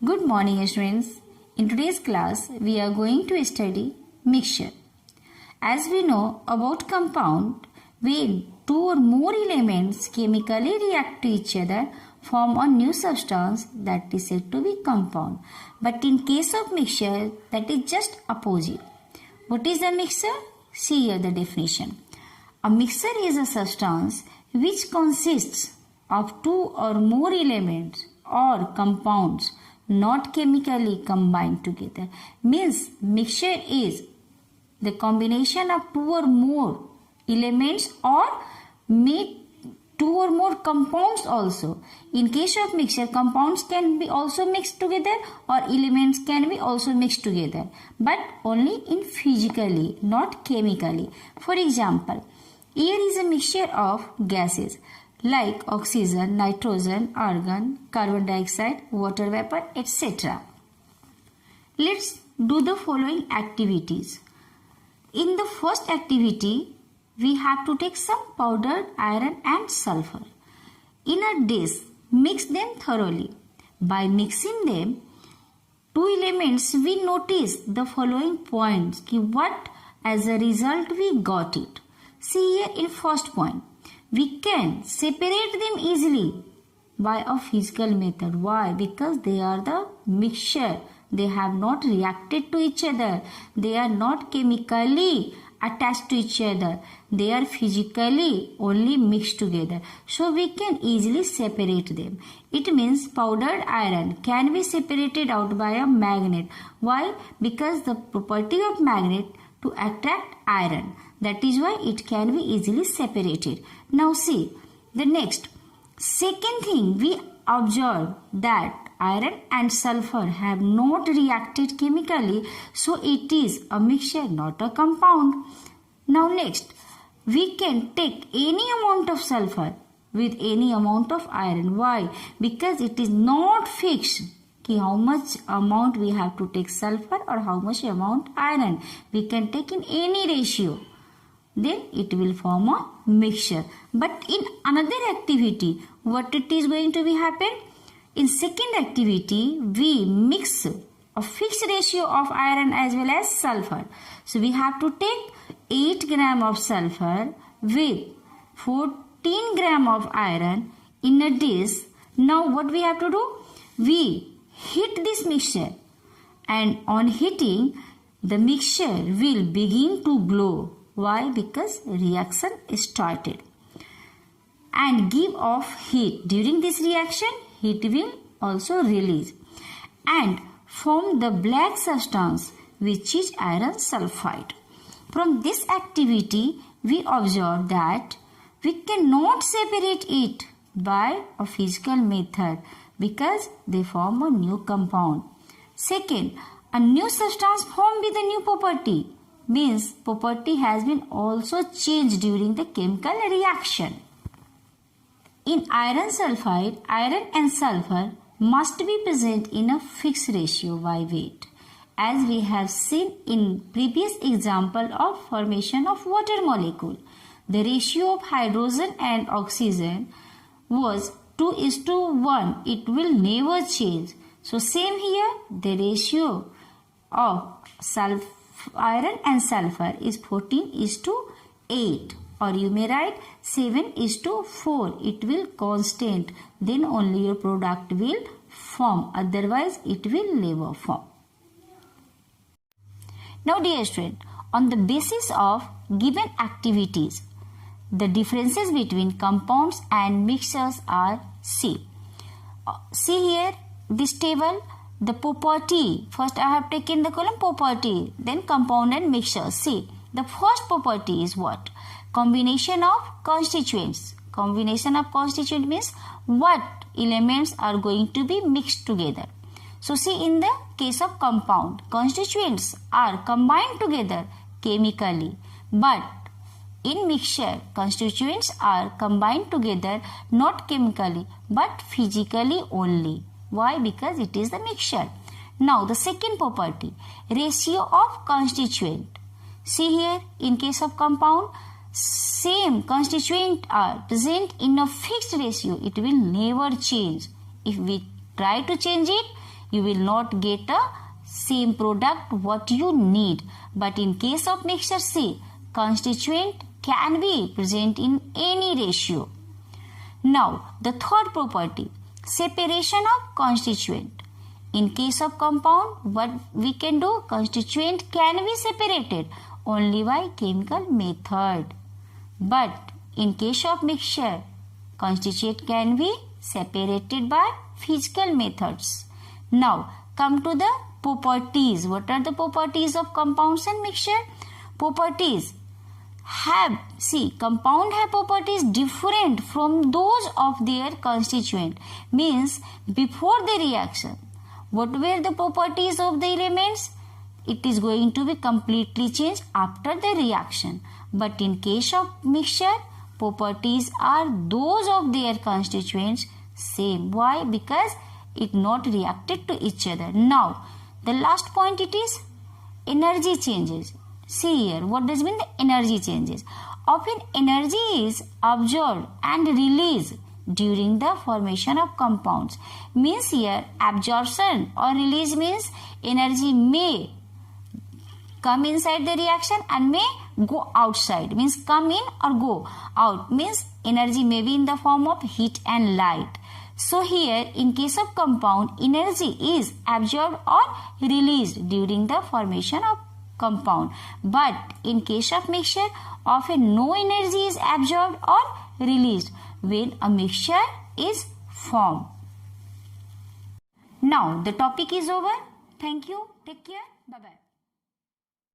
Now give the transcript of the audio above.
Good morning, students. In today's class, we are going to study mixture. As we know about compound, when two or more elements chemically react to each other, form a new substance that is said to be compound. But in case of mixture, that is just opposite. What is a mixture? See here the definition. A mixture is a substance which consists of two or more elements or compounds not chemically combined together. Means mixture is the combination of two or more elements or two or more compounds also. In case of mixture, compounds can be also mixed together or elements can be also mixed together, but only in physically, not chemically. For example, air is a mixture of gases like oxygen, nitrogen, argon, carbon dioxide, water vapor, etc. Let's do the following activities. In the first activity, we have to take some powdered iron and sulfur. In a dish, mix them thoroughly. By mixing them, two elements, we notice the following points. What as a result we got it. See here in first point. We can separate them easily by a physical method. Why? Because they are the mixture. They have not reacted to each other. They are not chemically attached to each other. They are physically only mixed together. So we can easily separate them. It means powdered iron can be separated out by a magnet. Why? Because the property of magnet to attract iron. That is why it can be easily separated. Now see the next. Second thing, we observe that iron and sulfur have not reacted chemically, so it is a mixture, not a compound. Now next, we can take any amount of sulfur with any amount of iron. Why? Because it is not fixed. How much amount we have to take sulfur or how much amount iron. We can take in any ratio. Then it will form a mixture. But in another activity, what it is going to be happen? In second activity, we mix a fixed ratio of iron as well as sulfur. So we have to take 8 gram of sulfur with 14 gram of iron in a dish. Now what we have to do? We heat this mixture, and on heating, the mixture will begin to glow. Why? Because reaction started and give off heat. During this reaction, heat will also release and form the black substance which is iron sulfide. From this activity, we observe that we cannot separate it by a physical method because they form a new compound. Second, a new substance formed with a new property. Means property has been also changed during the chemical reaction. In iron sulfide, iron and sulfur must be present in a fixed ratio by weight, as we have seen in previous example of formation of water molecule. The ratio of hydrogen and oxygen was 2:1. It will never change. So same here, the ratio of iron and sulfur is 14:8, or you may write 7:4. It will constant, then only your product will form, otherwise it will never form. Now dear student, on the basis of given activities, the differences between compounds and mixtures are see here this table. The property, first I have taken the column property, then compound and mixture. See, the first property is what? Combination of constituents. Combination of constituent means what elements are going to be mixed together. So see, in the case of compound, constituents are combined together chemically, but in mixture, constituents are combined together not chemically but physically only. Why? Because it is the mixture. Now the second property, ratio of constituent. See here, in case of compound, same constituent are present in a fixed ratio. It will never change. If we try to change it, you will not get a same product what you need. But in case of mixture C, constituent can be present in any ratio. Now, the third property, separation of constituent. In case of compound, what we can do? Constituent can be separated only by chemical method. But in case of mixture, constituent can be separated by physical methods. Now, come to the properties. What are the properties of compounds and mixture? Properties compound have properties different from those of their constituent. Means before the reaction, what were the properties of the elements? It is going to be completely changed after the reaction. But in case of mixture, properties are those of their constituents same. Why? Because it not reacted to each other. Now, the last point it is energy changes. See here, what does mean the energy changes? Often energy is absorbed and released during the formation of compounds. Means here absorption or release means energy may come inside the reaction and may go outside. Means come in or go out. Means energy may be in the form of heat and light. So here in case of compound, energy is absorbed or released during the formation of compound. But in case of mixture, often no energy is absorbed or released when a mixture is formed. Now the topic is over. Thank you. Take care. Bye-bye.